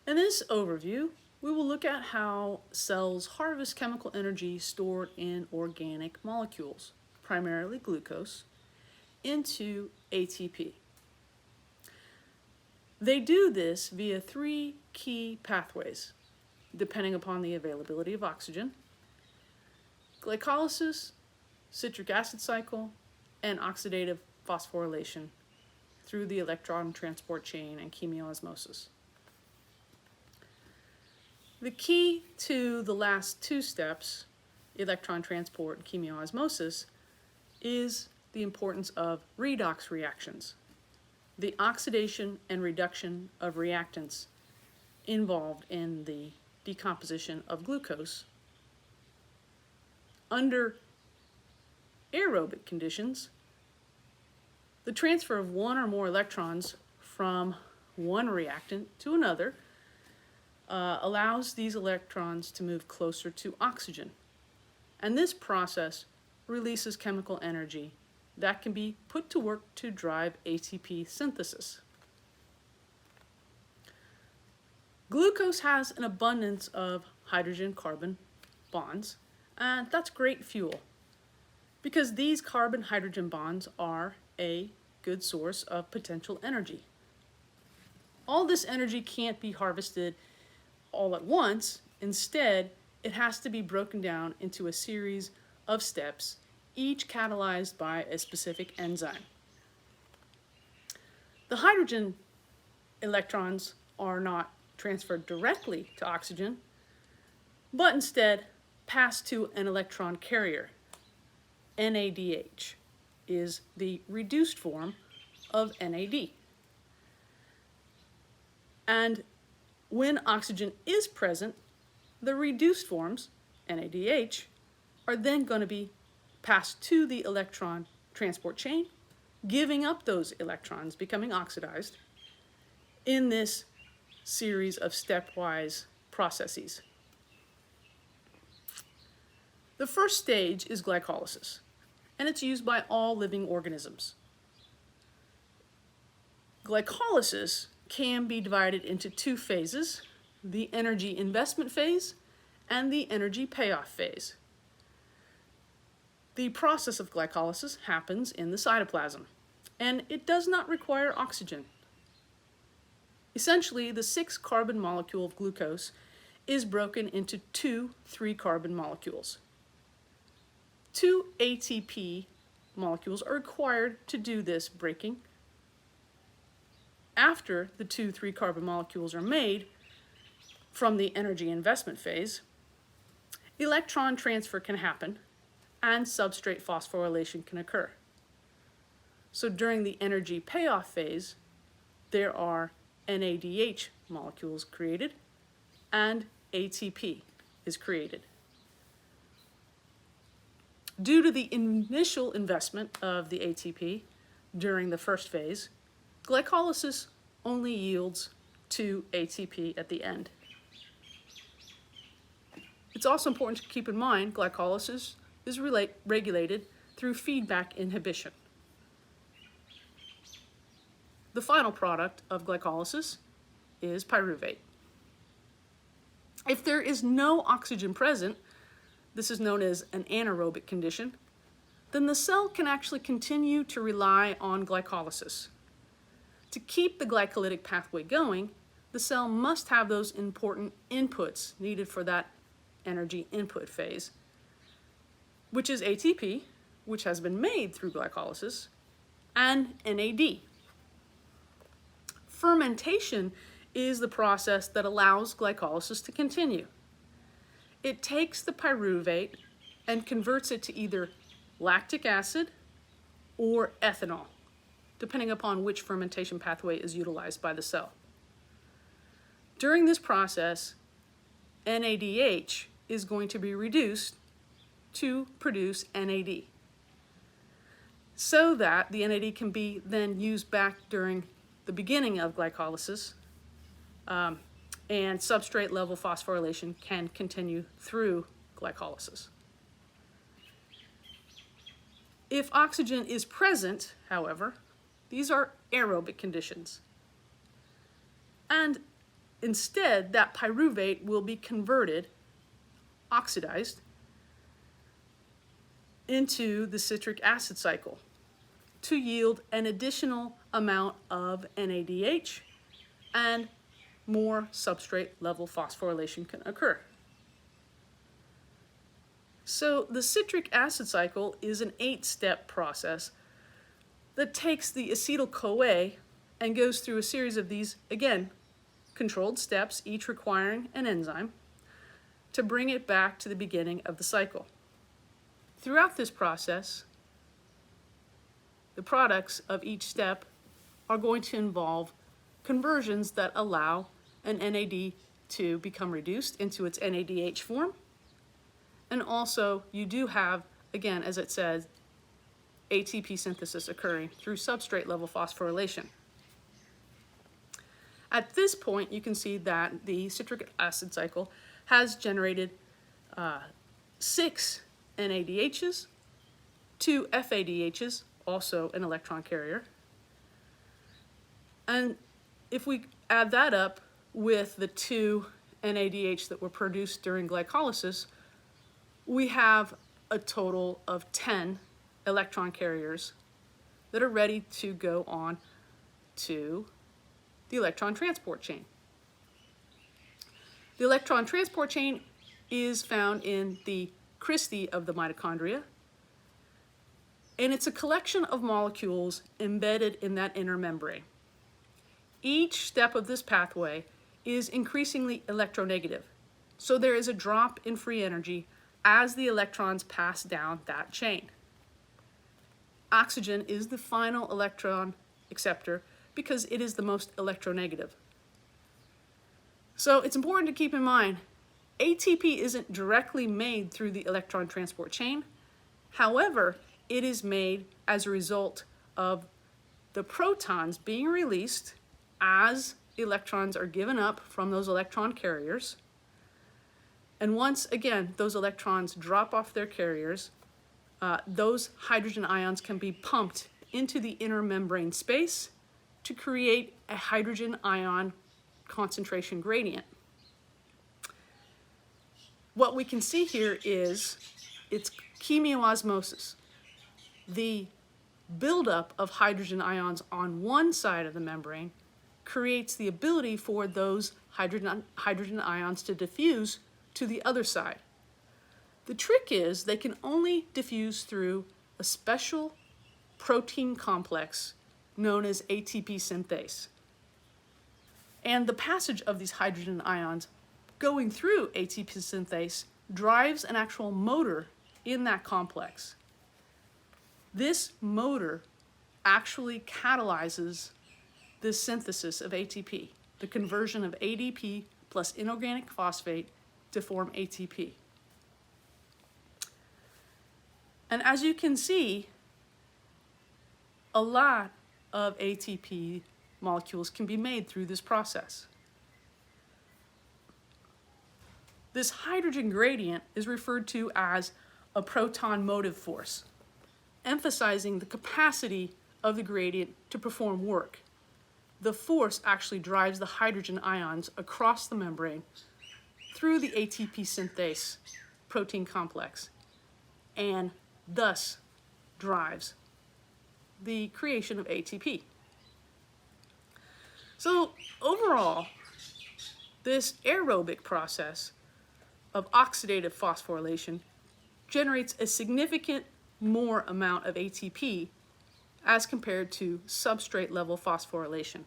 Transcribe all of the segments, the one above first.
In this overview, we will look at how cells harvest chemical energy stored in organic molecules, primarily glucose, into ATP. They do this via three key pathways, depending upon the availability of oxygen: glycolysis, citric acid cycle, and oxidative phosphorylation through the electron transport chain and chemiosmosis. The key to the last two steps, electron transport and chemiosmosis, is the importance of redox reactions, the oxidation and reduction of reactants involved in the decomposition of glucose. Under aerobic conditions, the transfer of one or more electrons from one reactant to another allows these electrons to move closer to oxygen. And this process releases chemical energy that can be put to work to drive ATP synthesis. Glucose has an abundance of hydrogen-carbon bonds, and that's great fuel because these carbon-hydrogen bonds are a good source of potential energy. All this energy can't be harvested all at once. Instead, it has to be broken down into a series of steps, each catalyzed by a specific enzyme. The hydrogen electrons are not transferred directly to oxygen, but instead pass to an electron carrier. NADH is the reduced form of NAD. And when oxygen is present, the reduced forms, NADH, are then going to be passed to the electron transport chain, giving up those electrons, becoming oxidized in this series of stepwise processes. The first stage is glycolysis, and it's used by all living organisms. Glycolysis can be divided into two phases: the energy investment phase and the energy payoff phase. The process of glycolysis happens in the cytoplasm, and it does not require oxygen. Essentially, the 6-carbon molecule of glucose is broken into two 3-carbon molecules. 2 ATP molecules are required to do this breaking. After the 2 3-carbon molecules are made from the energy investment phase, electron transfer can happen and substrate phosphorylation can occur. So during the energy payoff phase, there are NADH molecules created and ATP is created. Due to the initial investment of the ATP during the first phase, glycolysis only yields 2 ATP at the end. It's also important to keep in mind glycolysis is regulated through feedback inhibition. The final product of glycolysis is pyruvate. If there is no oxygen present, this is known as an anaerobic condition, then the cell can actually continue to rely on glycolysis. To keep the glycolytic pathway going, the cell must have those important inputs needed for that energy input phase, which is ATP, which has been made through glycolysis, and NAD. Fermentation is the process that allows glycolysis to continue. It takes the pyruvate and converts it to either lactic acid or ethanol, depending upon which fermentation pathway is utilized by the cell. During this process, NADH is going to be reduced to produce NAD, so that the NAD can be then used back during the beginning of glycolysis, and substrate level phosphorylation can continue through glycolysis. If oxygen is present, however, these are aerobic conditions. And instead, that pyruvate will be converted, oxidized, into the citric acid cycle to yield an additional amount of NADH, and more substrate level phosphorylation can occur. So the citric acid cycle is an 8-step process that takes the acetyl-CoA and goes through a series of these, again, controlled steps, each requiring an enzyme, to bring it back to the beginning of the cycle. Throughout this process, the products of each step are going to involve conversions that allow an NAD to become reduced into its NADH form. And also, you do have, again, as it says, ATP synthesis occurring through substrate level phosphorylation. At this point, you can see that the citric acid cycle has generated 6 NADHs, 2 FADHs, also an electron carrier. And if we add that up with the 2 NADH that were produced during glycolysis, we have a total of 10 electron carriers that are ready to go on to the electron transport chain. The electron transport chain is found in the cristae of the mitochondria, and it's a collection of molecules embedded in that inner membrane. Each step of this pathway is increasingly electronegative, so there is a drop in free energy as the electrons pass down that chain. Oxygen is the final electron acceptor because it is the most electronegative. So it's important to keep in mind, ATP isn't directly made through the electron transport chain. However, it is made as a result of the protons being released as electrons are given up from those electron carriers. And once again, those electrons drop off their carriers, those hydrogen ions can be pumped into the inner membrane space to create a hydrogen ion concentration gradient. What we can see here is it's chemiosmosis. The buildup of hydrogen ions on one side of the membrane creates the ability for those hydrogen ions to diffuse to the other side. The trick is they can only diffuse through a special protein complex known as ATP synthase. And the passage of these hydrogen ions going through ATP synthase drives an actual motor in that complex. This motor actually catalyzes the synthesis of ATP, the conversion of ADP plus inorganic phosphate to form ATP. And as you can see, a lot of ATP molecules can be made through this process. This hydrogen gradient is referred to as a proton motive force, emphasizing the capacity of the gradient to perform work. The force actually drives the hydrogen ions across the membrane through the ATP synthase protein complex, and thus drives the creation of ATP. So overall, this aerobic process of oxidative phosphorylation generates a significant more amount of ATP as compared to substrate level phosphorylation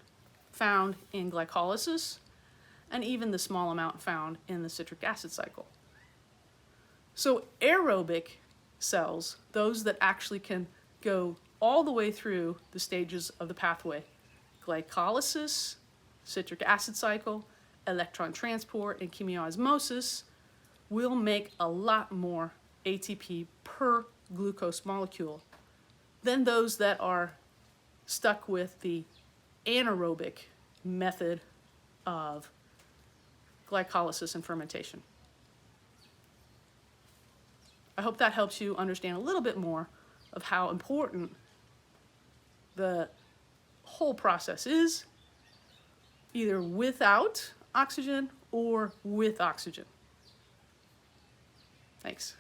found in glycolysis and even the small amount found in the citric acid cycle. So aerobic cells, those that actually can go all the way through the stages of the pathway, glycolysis, citric acid cycle, electron transport, and chemiosmosis, will make a lot more ATP per glucose molecule than those that are stuck with the anaerobic method of glycolysis and fermentation. I hope that helps you understand a little bit more of how important the whole process is, either without oxygen or with oxygen. Thanks.